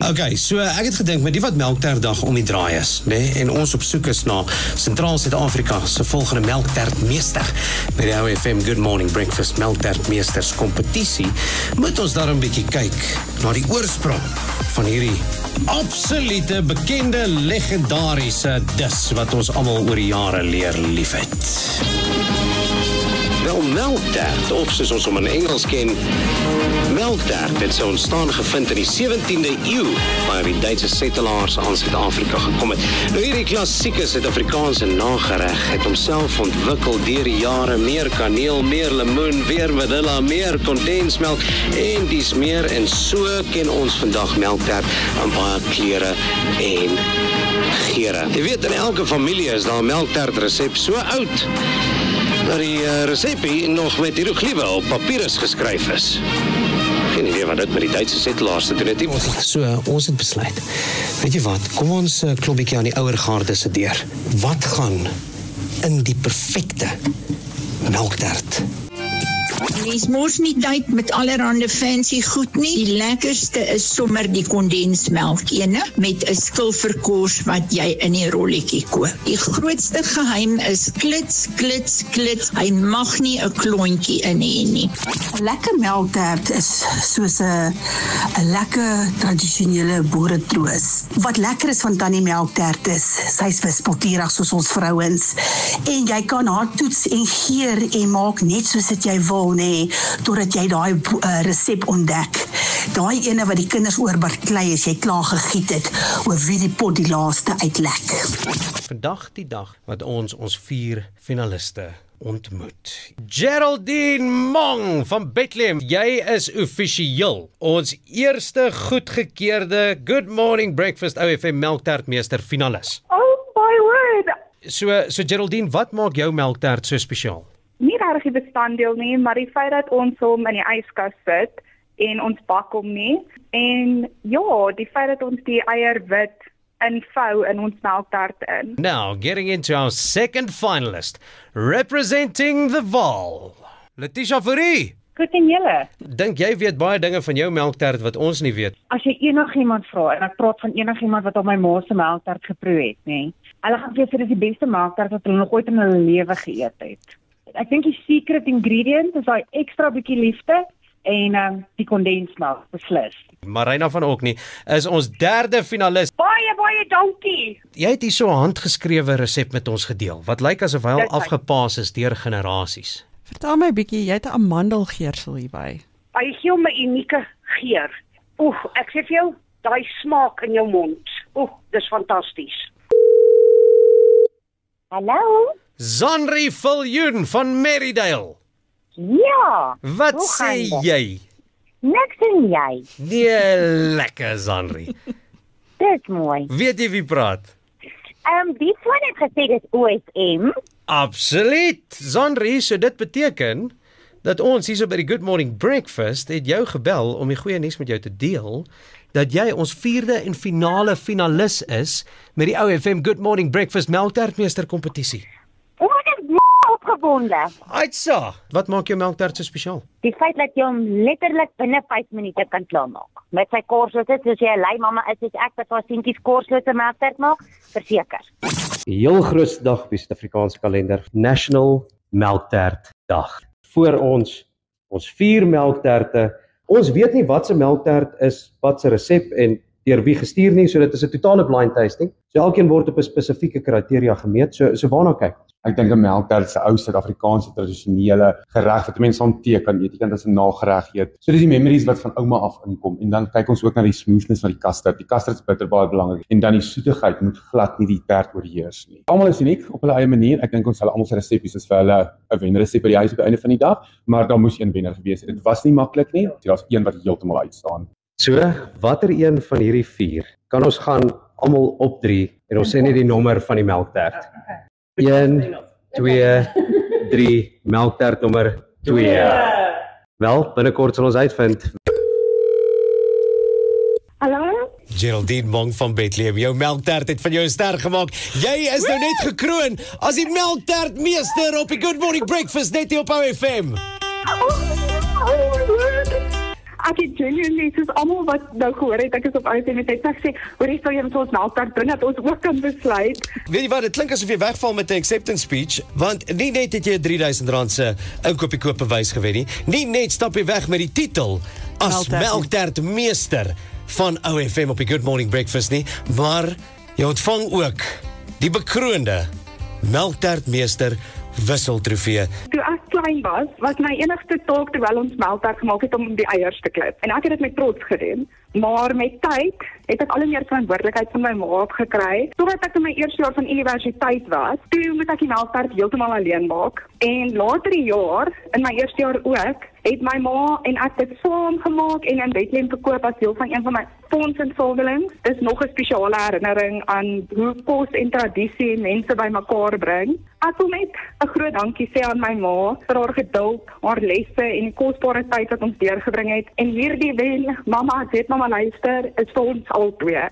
Okay, so ek het gedink met die wat melktertdag om die draai is, en ons op soek is na Sentraal Suid-Afrika se volgende melktertmeester by die OFM Good Morning Breakfast melktertmeesters kompetisie, moet ons daar 'n bietjie kyk na die oorsprong van hierdie absolute bekende legendariese dis wat ons almal oor die jare leer liefhet. Wel, melktert, of soos ons hom in Engels ken, melktert het sy ontstaan gevind in die 17de eeu, waar die Duitse settelaars aan Suid-Afrika gekom het. Nou hierdie klassieke Suid-Afrikaanse nagereg het homself ontwikkel deur die jare, meer kaneel, meer lemoen, weer vanilla, meer kondensmelk en dis meer, en so ken ons vandag melktert aan baie kleure en geure. Jy weet, in elke familie is daar 'n melktert resep so oud, dat die resepie nog met hieroglife op papierus geskryf is. Geen idee wat dit met die Duitse settelaars te doen het. Ons het besluit. Weet jy wat, kom ons klop bietjie aan die ouer garde se deur. Wat gaan in die perfekte melktert? Mens mors nie tyd met allerhande fancy goed nie. Die lekkerste is sommer die kondensmelk ene met 'n skilferkors wat jy in die rolletjie koop. Die grootste geheim is klits, klits, klits. Hy mag nie 'n klontjie in hê nie. 'n Lekker melktert is soos 'n lekker tradisionele boeretroos. Wat lekker is van tannie melktert is, sy is wispelturig soos ons vrouens. En jy kan haar toets en geur en maak net soos dit jy wil, totdat jy daai resep ontdek. Daai ene wat die kinders oor baklei as jy klaar gegiet het, oor wie die pot die laaste uitlek. Vandag die dag wat ons 4 finaliste ontmoet. Geraldine Mong van Bethlehem, jy is offisieel ons eerste goedgekeurde Good Morning Breakfast OFM melktertmeester finalis. Oh my word! So Geraldine, wat maak jou melktert so spesiaal? Nie regtig die bestanddeel nie, maar die feit dat ons hom in die yskas sit en ons bak hom nie. En ja, die feit dat ons die eier wit invou in ons melktert in. Now, getting into our second finalist, representing the Vaal, Letitia Fourie. Goed en julle. Dink jy weet baie dinge van jou melktert wat ons nie weet? As jy enigiemand vra, en ek praat van enigiemand wat op my ma se melktert geproe het, hulle gaan vir dis die beste melktert wat hulle nog ooit in hulle lewe geëet het. Ek dink die secret ingredient is daai ekstra bietjie liefde en die kondensmelk, beslis. Marina van Oknie is ons derde finalis. Baie dankie. Jy het hier so 'n handgeskrewe resep met ons gedeel, wat lyk asof hy al afgepaas is deur generasies. Vertel my bietjie, jy het 'n amandelgeursel hierby. Hy gee hom 'n unieke geur. Ek sê vir jou, daai smaak in jou mond. Dis fantasties. Hallo? Zanri Viljoen van Merridale. Ja. Wat sê jy? Niks en jy. Nee, lekker Zanri. Dis mooi. Weet jy wie praat? Die foon het gesê dis OFM. Absoluut. Zanri, so dit beteken dat ons hier so by die Good Morning Breakfast het jou gebel om die goeie nuus met jou te deel, dat jy ons 4de en finale finalis is met die OFM Good Morning Breakfast melktertmeester kompetisie. Opgewonde. Aitsa, wat maak jou melktert so spesiaal? Die feit dat jy hom letterlik binne 5 minute kan klaarmaak. Met sy korslose, soos jy 'n lei mamma is, soos ek wat haar seentjies korslose melktert maak, verseker. Heel groot dag op die Suid-Afrikaanse kalender, National Melktert Dag. Voor ons 4 melkterte. Ons weet nie wat se melktert is, wat se resep en deur wie gestuur nie, so dit is 'n totale blind tasting. So elkeen word op 'n spesifieke kriteria gemeet. So waarna kyk? Ek dink 'n melktert is 'n ou Suid-Afrikaanse tradisionele gereg wat mense saam tee kan eet. Jy kan dit as 'n nagereg eet. So dis die memories wat van ouma af inkom. En dan kyk ons ook na die smoothness van die custard. Die custard is bitter baie belangrik. En dan die soetigheid moet glad nie die tert oorheers nie. Almal is uniek op hulle eie manier. Ek dink ons sal almal se resepte is vir hulle 'n wenresep by die huis op die einde van die dag, maar daar moes een wenner gewees het. Dit was nie maklik nie. Daar's een wat heeltemal uitstaan. So, watter een van hierdie 4 kan ons gaan almal opdrie en ons sê net die nommer van die melktert? 1, 2, 3, melktert nommer 2. Wel, binnekort sal ons uitvind. Hallo? Geraldine Mong van Bethlehem, jou melktert het van jou 'n ster gemaak. Jy is nou net gekroon as die melktertmeester op die Good Morning Breakfast net hier op OFM. ek het genuinely, soos almal wat nou gehoor het, ek is op IFM het gesê, hoor jy sal jy met ons melktert bring, dat ons ook kan besluit. Weet jy wat, dit klink asof jy wegval met 'n acceptance speech, want nie net het jy 'n R3000 se inkoopie koopbewys gewen nie net stap jy weg met die titel as melktertmeester van OFM op die Good Morning Breakfast nie, maar jy ontvang ook die bekroonde melktertmeester wisseltrofee. Toe ek klein was my enigste taak terwyl ons melktert gemaak het om die eiers te klip. En ek het dit met trots gedoen. Maar met tyd het ek al meer verantwoordelikheid van my ma gekry. Totdat ek in my eerste jaar van universiteit was, toe moet ek die melktert heeltemal alleen maak. En later die jaar, in my eerste jaar ook, het my ma en ek dit saam gemaak en in Bethlehem verkoop as deel van een van my fondsinsamelings. Dis nog 'n spesiale herinnering aan hoe kos en tradisie mense bymekaar bring. Ek wil net 'n groot dankie sê aan my ma vir haar geduld, haar lesse en die kosbare tyd wat ons deurgebring het. En hierdie wen, mamma, ek weet mamma luister, is vir ons albei.